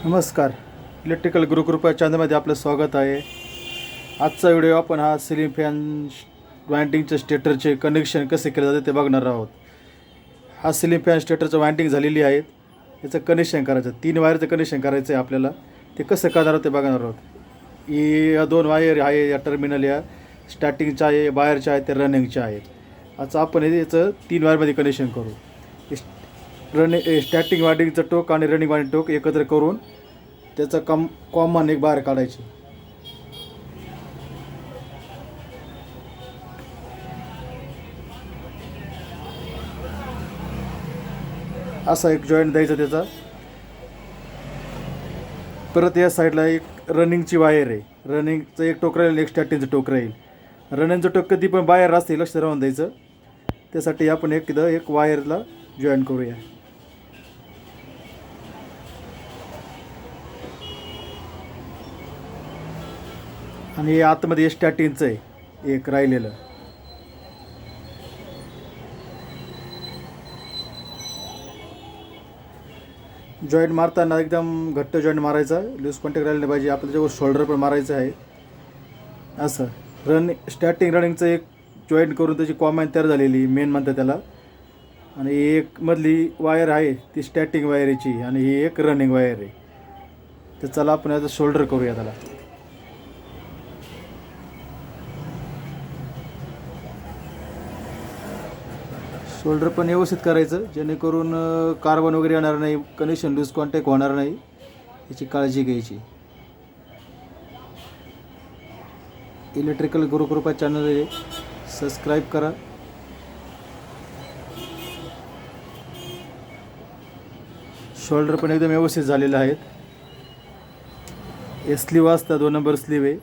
नमस्कार. इलेक्ट्रिकल गुरुकृपा चॅनलमध्ये आपलं स्वागत आहे. आजचा व्हिडिओ आपण हा सिलिंग फॅन वायंडिंगच्या स्टेटरचे कनेक्शन कसे केले जाते ते बघणार आहोत. हा सिलिंग फॅन स्टेटरचं वायंडिंग झालेली आहे. याचं कनेक्शन करायचं, 3 वायरचं कनेक्शन करायचं आहे आपल्याला. ते कसं करणार आहोत ते बघणार आहोत. या 2 वायर आहे, या टर्मिनल या स्टार्टिंगच्या आहे, बाहेरच्या आहेत, ते रनिंगच्या आहेत. आता आपण याचं 3 वायरमध्ये कनेक्शन करू. स्टार्टिंग वायंडिंगचं टोक आणि रनिंग वायंडिंग टोक एकत्र करून त्याचा कॉमन एक बाहेर काढायची. असा एक जॉईंट द्यायचा त्याचा. परत या साईडला एक रनिंगची वायर आहे. रनिंगचं एक टोक राहील, एक स्टार्टिंगचं टोक राहील. रनिंगचं टोक कधी पण बाहेर असते, लक्ष राहून द्यायचं. त्यासाठी आपण एक वायरला जॉईन करूया. आणि आतमध्ये स्टार्टिंगचं आहे एक राहिलेलं. जॉईंट मारताना एकदम घट्ट जॉईंट मारायचा, लूज कॉन्टॅक्ट राहिलं नाही पाहिजे. आपल्या जवळ शोल्डर पण मारायचं आहे. असं रनिंगचं एक जॉईंट करून त्याची कॉमन तयार झालेली, मेन म्हणतात त्याला. आणि एक मधली वायर आहे ती स्टार्टिंग वायरची, आणि ही एक रनिंग वायर आहे. तर चला आपण याचं शोल्डर करूया त्याला. शोल्डर पण व्यवस्थित करायचं, जेणेकरून कार्बन वगैरे येणार नाही, कनेक्शन लूज कॉन्टॅक्ट होणार नाही, याची काळजी घ्यायची. इलेक्ट्रिकल गुरुकृपा चॅनल सबस्क्राईब करा. शोल्डर पण एकदम व्यवस्थित झालेलं आहेत. हे स्लीव असतं, 2 नंबर स्लीव आहे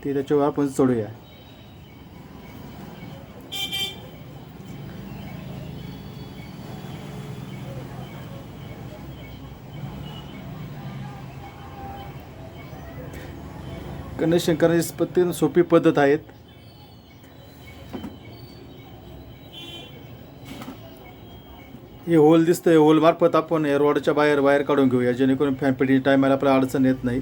ते, त्याच्यावर आपण चढूया. कनेक्शन करण्याची पद्धत सोपी पद्धत आहेत. हे होल दिसतं, हे होल मार्फत आपण या रोडच्या बाहेर वायर काढून घेऊया, जेणेकरून फॅन फिटिंग टायमाला आपल्याला अडचण येत नाही.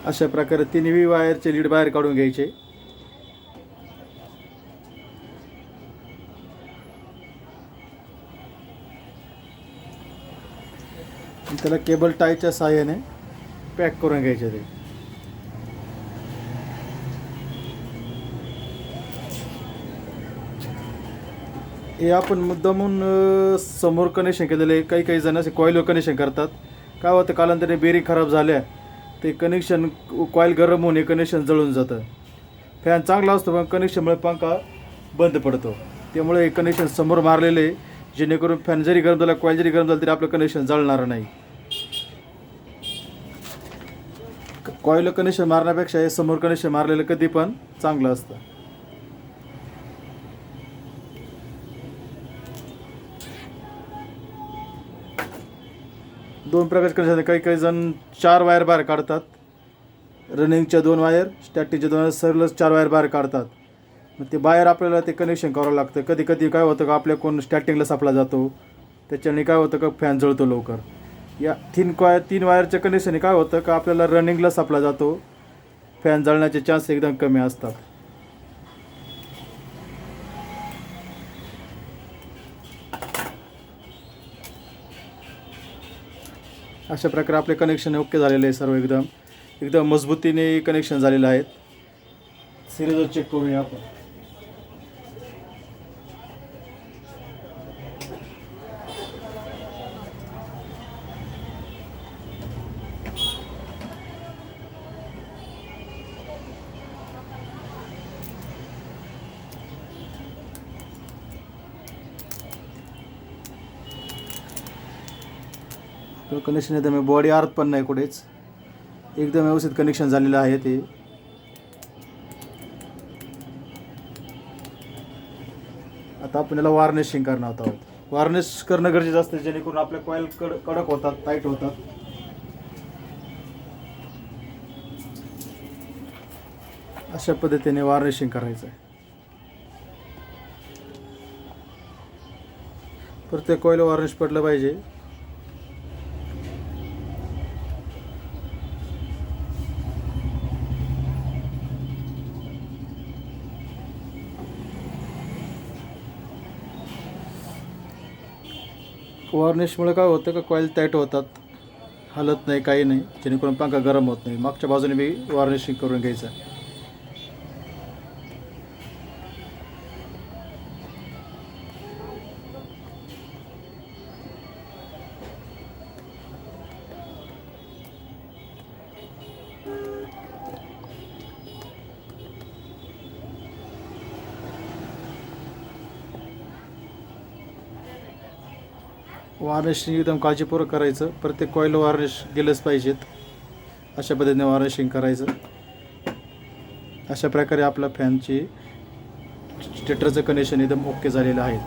अशा प्रकारे 3 वायरचे लीड बाहेर काढून घ्यायचे. त्याला केबल टायच्या सहाय्याने पॅक करून घ्यायचे. ते हे आपण मुद्दामून समोर कनेक्शन केलेले. काही जण असे कॉईलवर कनेक्शन करतात. काय होतं, कालांतराने बेरिंग खराब झाल्या ते कनेक्शन, कॉईल गरम होऊन हे कनेक्शन जळून जातं. फॅन चांगला असतो पण कनेक्शनमुळे पंखा बंद पडतो. त्यामुळे हे कनेक्शन समोर मारलेले, जेणेकरून फॅन जरी गरम झाला, कॉईल जरी गरम झाला, तरी आपलं कनेक्शन जळणार नाही. कॉईल कनेक्शन मारण्यापेक्षा हे समोर कनेक्शन मारलेलं कधी पण चांगलं असतं. दोन प्रकारचे कनेक्शन. काही जण 4 वायर बाहेर काढतात. रनिंगच्या 2 वायर, स्टॅटिकच्या 2 वायर, सरळ 4 वायर बाहेर काढतात. मग ते बाहेर आपल्याला ते कनेक्शन करावं लागतं. कधी काय होतं का, आपल्या कोण स्टार्टिंगला सापला जातो, त्याच्याने काय होतं का फॅन जळतो लवकर. या 3 वायरच्या कनेक्शनने काय होतं का, आपल्याला रनिंगला सापला जातो, फॅन जळण्याचे चान्स एकदम कमी असतात. अशा प्रकारे आपले कनेक्शन ओके झालेले आहे. सर्व एकदम मजबूतीने कनेक्शन झालेलं आहेत. सिरीजवर चेक करूया आपण. कनेक्शन एकदम बॉडी अर्थ पण नाही कुठेच, एकदम व्यवस्थित कनेक्शन झालेलं आहे ते. आता आपण याला वार्निशिंग करणार आहोत. वार्निश करणं गरजेचं असतं जेणेकरून आपल्या कॉईल कडक होतात, टाईट होतात. अशा पद्धतीने वार्निशिंग करायचं आहे. प्रत्येक कॉईल वार्निश पडलं पाहिजे. वार्निशमुळे काय होतं का कॉईल टाईट होतात, हलत नाही, काही नाही, जेणेकरून पंखा गरम होत नाही. मागच्या बाजूने मी वार्निशिंग करून घ्यायचं. वार्निशिंग एकदम काळजीपूर्वक करायचं. प्रत्येक कॉईल वार्निश गेलंच पाहिजेत. अशा पद्धतीने वार्निशिंग करायचं. अशा प्रकारे आपला फॅनची स्टेटरचं कनेक्शन एकदम ओके झालेलं आहे.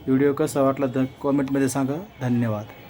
व्हिडिओ कसा वाटला तर कॉमेंटमध्ये सांगा. धन्यवाद.